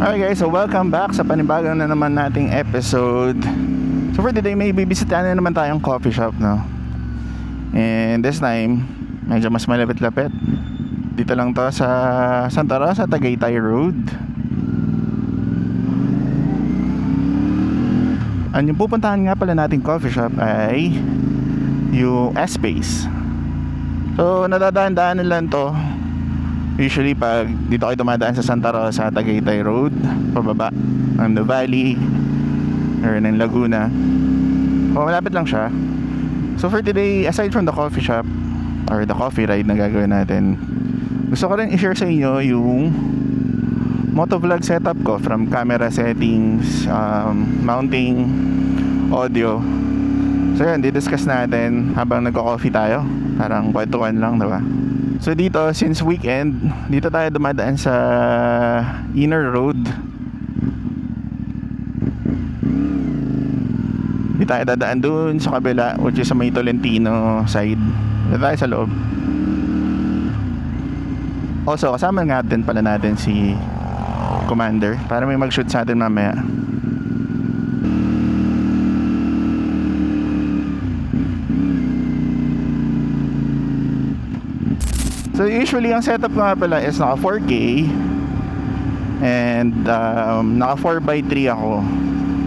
Alright guys, so welcome back sa panibagong na naman nating episode. So for today, may bibisitahan na naman tayong coffee shop, no? And this time, medyo mas malapit-lapit. Dito lang to sa Santa Rosa, Tagaytay Road. Ang yung pupuntahan nga pala nating coffee shop ay yung S-Space. So nadadaan-daanan lang to usually pag dito kayo dumadaan sa Santa Rosa, Tagaytay Road, pababa ng The Valley or ng Laguna. O malapit lang siya. So for today, aside from the coffee shop or the coffee ride na gagawin natin, gusto ko rin i-share sa inyo yung motovlog setup ko, from camera settings, mounting, audio. So yan, didiscuss natin habang nagko-coffee tayo. Parang kwentuhan lang, diba? So dito, since weekend, dito tayo dumadaan sa Inner Road. Dito tayo dadaan dun sa kabila, which is sa may Tolentino side. Dito tayo sa loob. Also, kasama nga din pala natin si Commander para may mag-shoot sa atin mamaya. So usually ang setup nga pala is naka 4K and naka 4:3 ako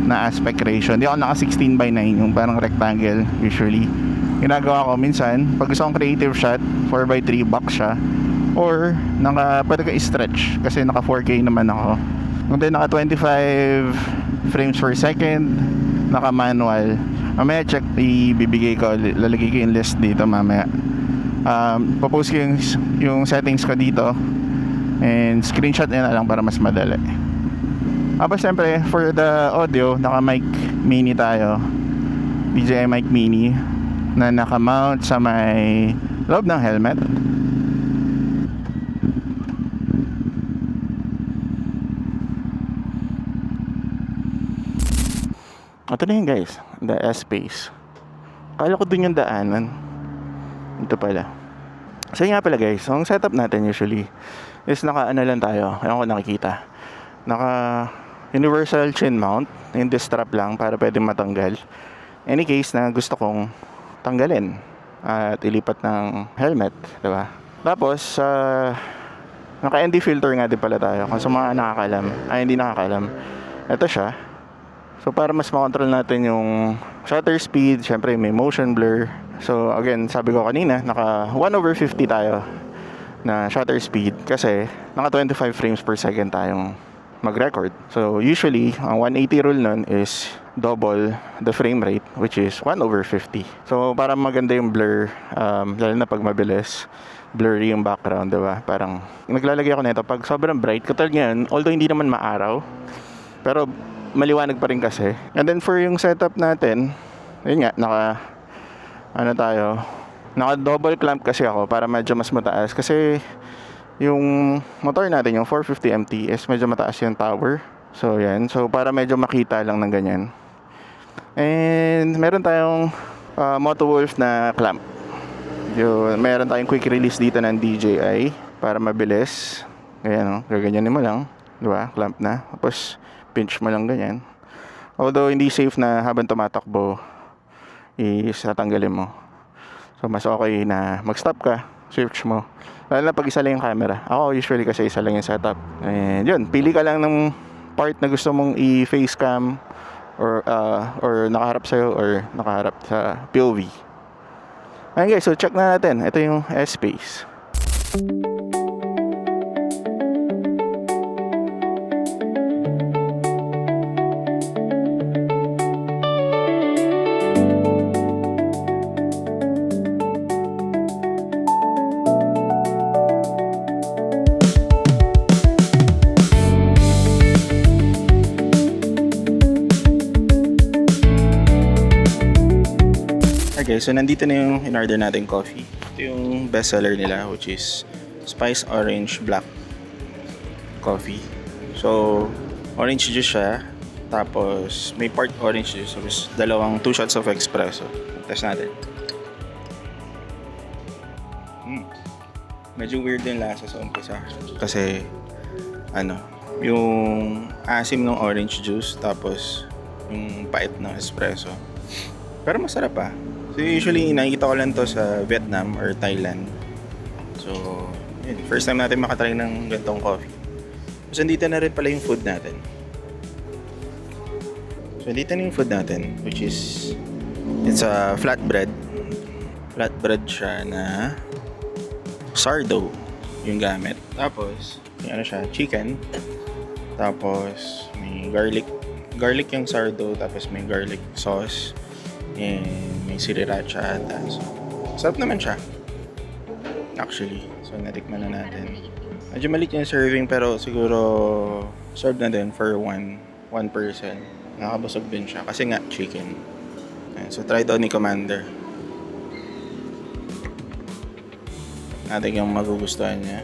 na aspect ratio. Hindi ako naka 16:9, yung parang rectangle usually. Ginagawa ko minsan pag gusto kong creative shot, 4:3 box siya, or pwede ka i-stretch kasi naka 4K naman ako. And then naka 25 frames per second, naka manual. Mamaya check, ibibigay ko, lalagay ko yung list dito mamaya. Papost ko yung settings ko dito and screenshot nyo na lang para mas madali. Tapos syempre for the audio, naka mic mini tayo, DJI mic mini na naka-mount sa may loob ng helmet. Ito na yun guys, the S-Space. Kala ko dun yung daanan, ito pala. So yun nga pala guys, ang setup natin usually is naka-ano lang tayo, ayun ko nakikita, naka universal chin mount, yung disc strap lang para pwede matanggal any case na gusto kong tanggalin at ilipat ng helmet, diba? Tapos naka ND filter nga din pala tayo, kung sa mga nakakalam, hindi nakakalam, ito siya. So para mas makontrol natin yung shutter speed, syempre may motion blur. So again, sabi ko kanina, naka 1/50 tayo na shutter speed kasi naka 25 frames per second tayong mag-record. So usually, ang 180 rule nun is double the frame rate, which is 1/50. So para maganda yung blur, lalo na pag mabilis, blurry yung background, diba? Parang naglalagay ako nito pag sobrang bright. Katulad ngayon, although hindi naman maaraw, pero maliwanag pa rin kasi. And then for yung setup natin, yun nga, naka double clamp kasi ako para medyo mas mataas. Kasi yung motor natin, yung 450 MT is medyo mataas yung tower. So yan, so para medyo makita lang ng ganyan. And meron tayong Motowolf na clamp. Meron tayong quick release dito ng DJI para mabilis. Ayan, gaganyanin mo lang, diba? Clamp na. Tapos pinch mo lang ganyan. Although hindi safe na habang tumatakbo is tatanggalin mo. So mas okay na mag-stop ka, switch mo. Lalo na pag isa lang yung camera. Ako usually kasi isa lang yung setup. And yun, pili ka lang ng part na gusto mong i-face cam or nakaharap sa'yo or nakaharap sa POV. Ayun guys, so check na natin. Ito yung S-Space. Okay, so nandito na yung in-order natin coffee. Ito yung best seller nila, which is Spice Orange Black Coffee. So, orange juice siya. Tapos, may part orange juice. So, 2 shots of espresso. Test natin. Medyo weird din lasa sa umpisa. Kasi, yung asim ng orange juice, tapos yung pait ng espresso. Pero masarap pa. So usually nakikita ko lang to sa Vietnam or Thailand. So yun, first time natin makatry ng gantong coffee. So dito na rin pala yung food natin. So dito na yung food natin, which is it's a flatbread. Flatbread siya na sourdough yung gamit. Tapos may ano siya, chicken. Tapos may garlic yung sourdough, tapos may garlic sauce and may sriracha ata. So sarap naman siya actually. So natikman na natin. Medyo maliit yung serving pero siguro serve na din for one person. Nakabusog din siya kasi nga chicken. Ayan, so try daw ni Commander. Natin yung magugustuhan niya.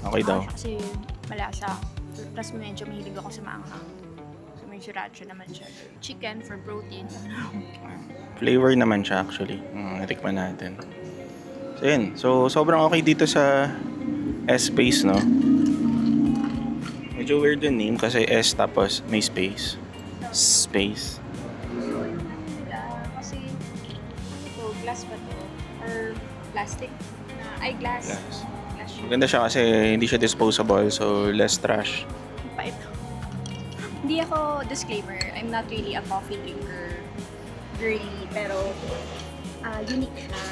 Okay daw. Kasi malasa. Tapos medyo mahilig ako sa maanghang. So may sriracha naman siya. Chicken for protein. Flavor naman siya actually. Natikman natin. So yun. So sobrang okay dito sa S-Space, no? Medyo weird yung name kasi S tapos may space. Space. Kasi ano to, glass ba to? Or plastic? Glass. Yes. Glass siya. Maganda siya kasi hindi siya disposable, so less trash. Pait. Hindi ako, disclaimer, I'm not really a coffee drinker girly, pero unique siya.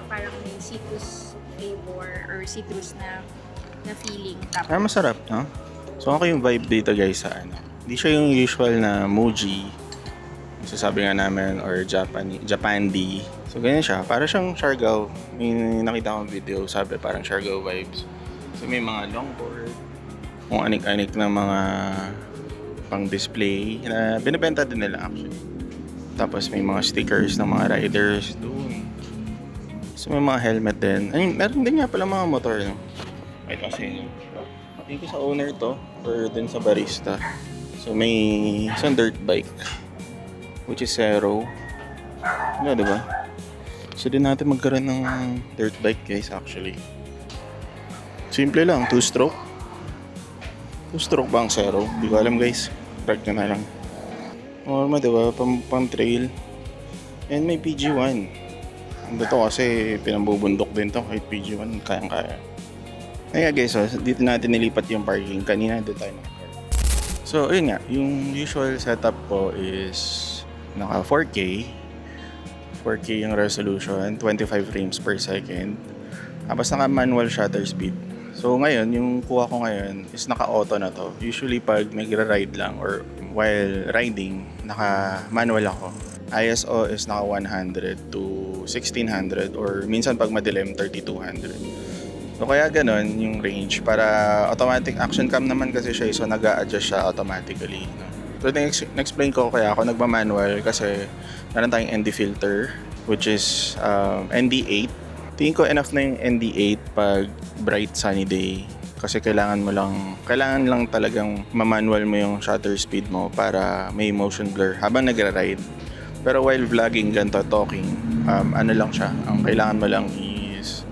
Parang may citrus flavor or citrus na feeling. Tapos, Masarap, no? So okay yung vibe dito guys sa ano. Hindi siya yung usual na moji. Sasabi nga namin or Japandi. So ganyan siya. Para siyang Siargao. May nakita akong video, sabi parang Siargao vibes. So may mga longboard, kung anik-anik na mga pang-display na binibenta din nila actually. Tapos may mga stickers ng mga riders doon. So may mga helmet din. Ayun, meron din nga pala mga motor, no? Wait, kasi thank you sa owner to or din sa barista. So may isang dirt bike which is Zero. Ano, diba? So din natin magkaroon ng dirt bike guys actually. Simple lang, 2-stroke. 2-stroke ba ang Zero? Di ko alam guys. Track na lang. Normal, diba? Pang trail. And may PG1. Ando to kasi pinambubundok din to kahit PG1. Kayang-kaya. Kaya guys, so, dito natin nilipat yung parking. Kanina doon tayo nag-park. So, ayun nga. Yung usual setup ko is naka 4K. 4K yung resolution. 25 frames per second. Tapos naka manual shutter speed. So ngayon, yung kuha ko ngayon is naka-auto na to. Usually pag nagra-ride lang or while riding, naka-manual ako. ISO is naka 100 to 1600 or minsan pag madilim, 3200. So kaya ganun yung range para automatic action cam naman kasi siya so nag-a-adjust siya automatically. No? So na-explain ko kaya ako nagma-manual kasi meron tayong ND filter which is ND8. Tingin ko enough na yung ND8 pag bright sunny day kasi kailangan lang talagang ma-manual mo yung shutter speed mo para may motion blur habang nagra-ride. Pero while vlogging ganito talking, ano lang siya, ang kailangan mo lang is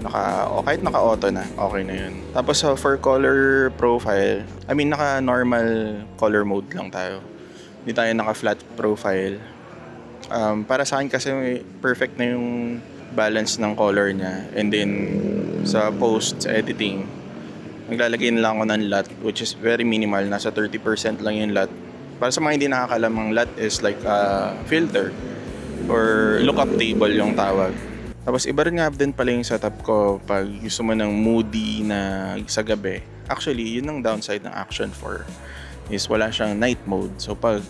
kahit naka-auto na, okay na yun. Tapos for color profile, naka-normal color mode lang tayo. Hindi tayo naka-flat profile. Para sa akin kasi perfect na yung balance ng color niya. And then sa post-editing, naglalagay na lang ako ng LUT which is very minimal. Nasa 30% lang yung LUT. Para sa mga hindi nakakalam, ang LUT is like a filter or lookup table yung tawag. Tapos iba rin nga din pala yung setup ko pag gusto mo ng moody na sa gabi. Actually, yun ang downside ng Action 4 is wala siyang night mode. So pag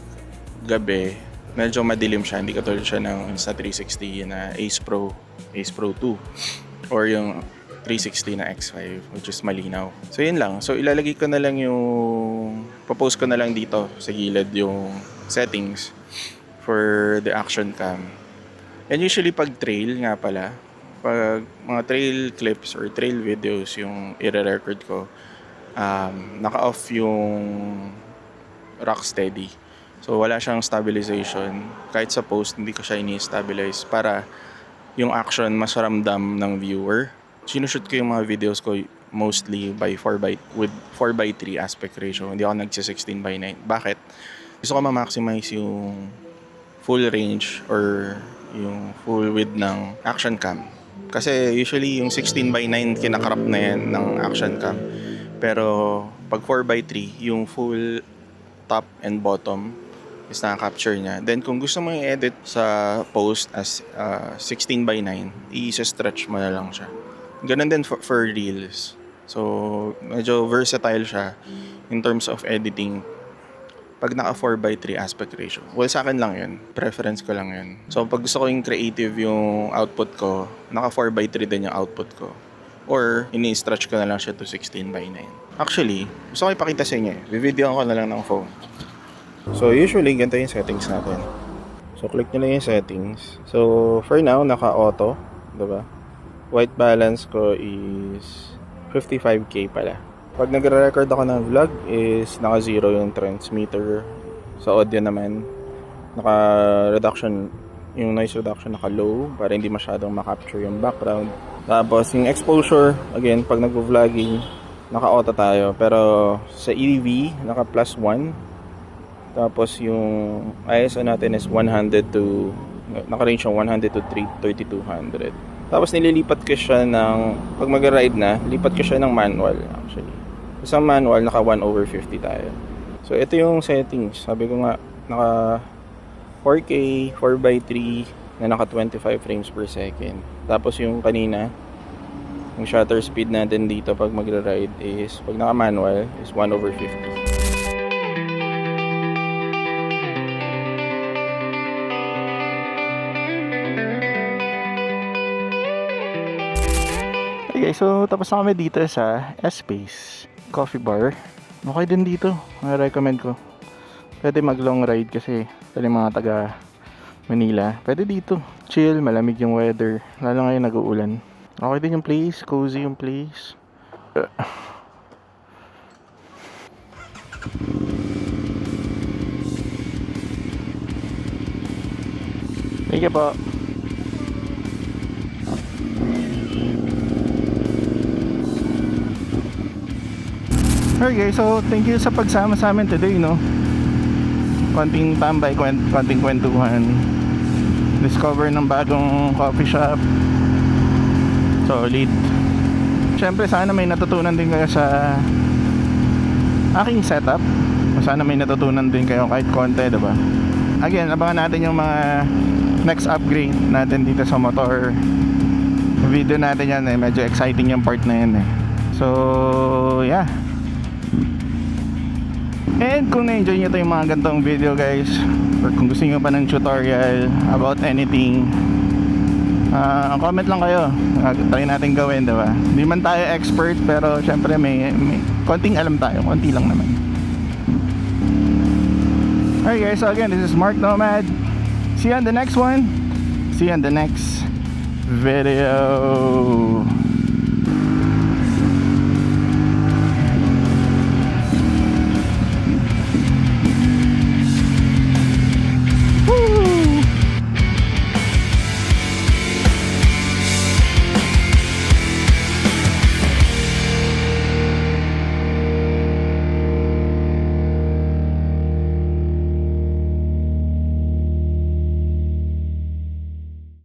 gabi, medyo madilim siya. Hindi katulad siya ng Insta360 na Ace Pro 2 or yung 360 na X5 which is malinaw. So yun lang. So ilalagay ko na lang popost ko na lang dito sa gilid yung settings for the action cam. And usually pag trail nga pala, pag mga trail clips or trail videos yung i-record ko, naka-off yung Rocksteady. So wala siyang stabilization. Kahit sa post, hindi ko siya ini-stabilize para yung action mas ramdam ng viewer. sinushoot ko yung mga videos ko mostly by 4:3 aspect ratio. Hindi ako nagsi 16:9. Bakit? Gusto ko ma-maximize yung full range or yung full width ng action cam. Kasi usually yung 16:9 kinakrap na yan ng action cam. Pero pag 4:3, yung full top and bottom is na-capture niya. Then kung gusto mo i-edit sa post as 16:9, i-stretch mo na lang siya. Ganun din for reels. So medyo versatile siya in terms of editing pag naka 4:3 aspect ratio. Well, sa akin lang yun. Preference ko lang yun. So, pag gusto ko yung creative yung output ko, naka 4:3 din yung output ko. Or, ini-stretch ko na lang siya to 16:9. Actually, gusto ko ipakita sa inyo eh. Video ko na lang ng phone. So, usually, ganito yung settings natin. So, click nyo lang yung settings. So, for now, naka-auto. Diba? White balance ko is 55K pala. Pag nagre-record ako ng vlog is naka-zero yung transmitter. Sa audio naman, naka-reduction, yung noise reduction naka-low para hindi masyadong makapture yung background. Tapos yung exposure, again, pag nagvo-vlogging, naka-auto tayo. Pero sa EV, naka+1. Tapos yung ISO natin is 100 to, naka-range yung 100 to 3200. Tapos nililipat ko siya ng, pag mag-ride na, lipat ko siya ng manual actually. Sa manual, naka 1/50 tayo. So, ito yung settings. Sabi ko nga, naka 4K, 4:3, na naka 25 frames per second. Tapos yung kanina, yung shutter speed natin dito pag magra-ride is, pag naka manual, is 1/50. Okay, so tapos na kami dito sa S-Space Coffee Bar. Okay din dito, recommend ko. Pwede mag long ride kasi pwede mga taga Manila. Pwede dito, chill, malamig yung weather. Lalo ngayon nag-uulan. Okay din yung place, cozy yung place. Thank you po. Okay guys, so thank you sa pagsama sa amin today, no? Konting tambay, konting kwentuhan. Discover ng bagong coffee shop. Solid. Siyempre sana may natutunan din kayo sa aking setup. Sana may natutunan din kayo kahit konti, diba? Again, abangan natin yung mga next upgrade natin dito sa motor. Video natin yan eh, medyo exciting yung part na yan eh. So, yeah. And kung na-enjoy nyo ito yung mga gantong video guys, or kung gusto nyo pa ng tutorial about anything, comment lang kayo. Try natin gawin, diba? Hindi man tayo expert, pero syempre may konting alam tayo, konti lang naman. Alright guys, so again, this is Mark Nomad. See you on the next one. See you on the next video.